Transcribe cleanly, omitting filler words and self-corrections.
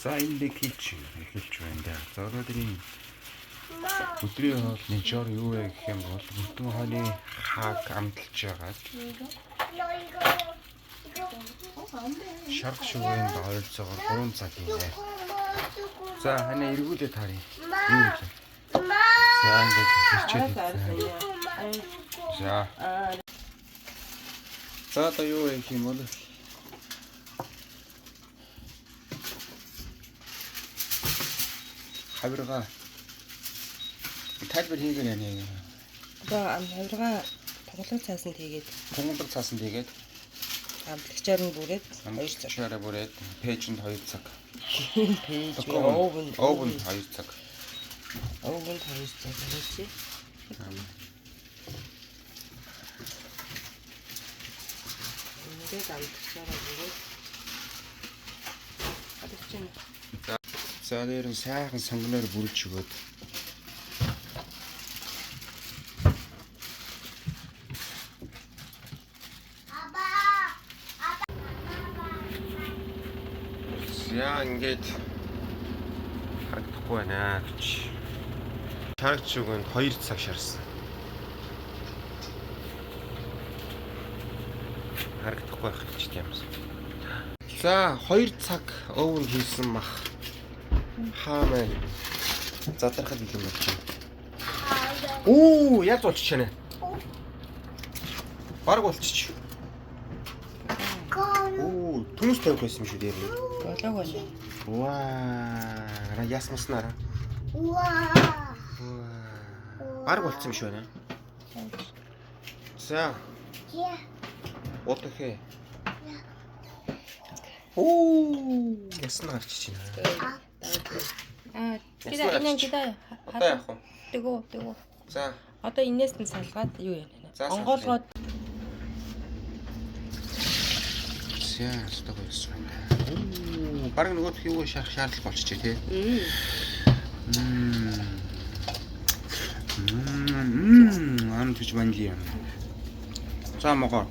За энэ хэлж байна да. За өнөөдрийн өдрийн хоолны жор юу вэ гэх юм бол бүтэн хооны хааг амталж байгаа. Шарх шүгэнд ойролцоогоор 3 цаг юм. За ханаа эргүүлээд харъя. Юу вэ? За ингээд хэлчихээд. За одоо юу вэ гэх юм бол хавирга тайлбар хийгээ яа. Одоо хавирга тоглох цаасанд хийгээд амтлагчаар нь бүрээд 2 цаг. Шаараа бүрээд пэйжэнд 2 цаг. Пэйж овен 2 цаг. Овен 2 цаг хийчих. Ингээд амтлагчаараа бүрээд адилчин. За дээр нь сайхан сонгоноор бүрж өгөөд яа ингээд харагдахгүй байна гэж. Шарагч өгөнд 2 цаг шарсан. Харагдахгүй байх гэж юмсан. За 2 цаг овн хийсэн мах. Хаамаа задрахад их юм байна. Оо, яаж болчих чанаа? Бараг болчих. Оо, түнс тавих байсан юм шүү дээр. Болоог байна. Ваа, ясмаснараа. Ваа. Бараг болчихсон юм шүү байна. За. Отохэ. Оо, ясна гарч байна. Кида энэ кида. Одоо яах вэ? Тэгөө. За. Одоо энээс нь салгаад юу яана. Онгоолгоод яа, стог байсан. Оо, бараг нөгөөх юу шаардлага болчихжээ тий. Ам түж манли юм. За могоо.